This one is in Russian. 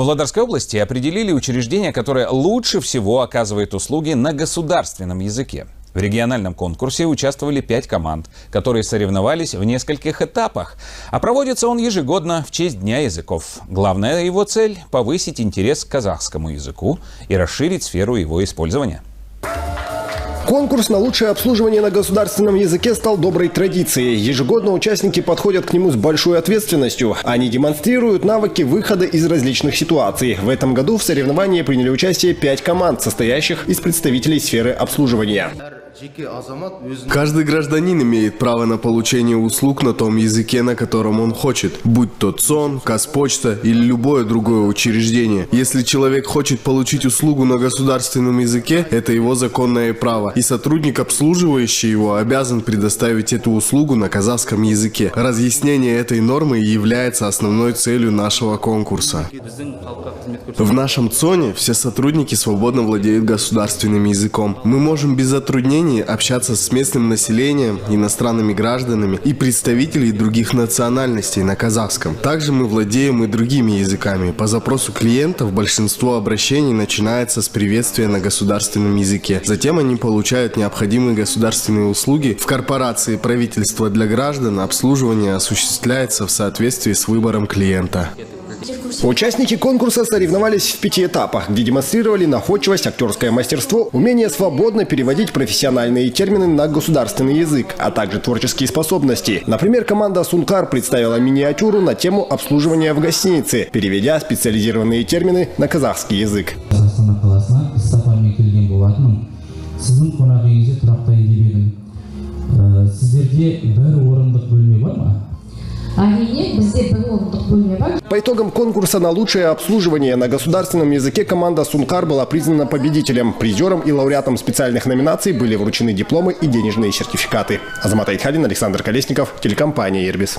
Павлодарской области определили учреждение, которое лучше всего оказывает услуги на государственном языке. В региональном конкурсе участвовали 5 команд, которые соревновались в нескольких этапах. А проводится он ежегодно в честь Дня языков. Главная его цель – повысить интерес к казахскому языку и расширить сферу его использования. Конкурс на лучшее обслуживание на государственном языке стал доброй традицией. Ежегодно участники подходят к нему с большой ответственностью. Они демонстрируют навыки выхода из различных ситуаций. В этом году в соревновании приняли участие 5 команд, состоящих из представителей сферы обслуживания. Каждый гражданин имеет право на получение услуг на том языке, на котором он хочет, будь то ЦОН, Казпочта или любое другое учреждение. Если человек хочет получить услугу на государственном языке, это его законное право, и сотрудник, обслуживающий его, обязан предоставить эту услугу на казахском языке. Разъяснение этой нормы является основной целью нашего конкурса. В нашем ЦОНе все сотрудники свободно владеют государственным языком. Мы можем без затруднений общаться с местным населением, иностранными гражданами и представителей других национальностей на казахском. Также мы владеем и другими языками. По запросу клиентов большинство обращений начинается с приветствия на государственном языке. Затем они получают необходимые государственные услуги. В корпорации правительства для граждан обслуживание осуществляется в соответствии с выбором клиента. Участники конкурса соревновались в 5 этапах, где демонстрировали находчивость, актерское мастерство, умение свободно переводить профессиональные термины на государственный язык, а также творческие способности. Например, команда «Сункар» представила миниатюру на тему обслуживания в гостинице, переведя специализированные термины на казахский язык. По итогам конкурса на лучшее обслуживание на государственном языке команда «Сункар» была признана победителем. Призерам и лауреатам специальных номинаций были вручены дипломы и денежные сертификаты. Азамат Айтхадин, Александр Колесников, телекомпания «Ирбис».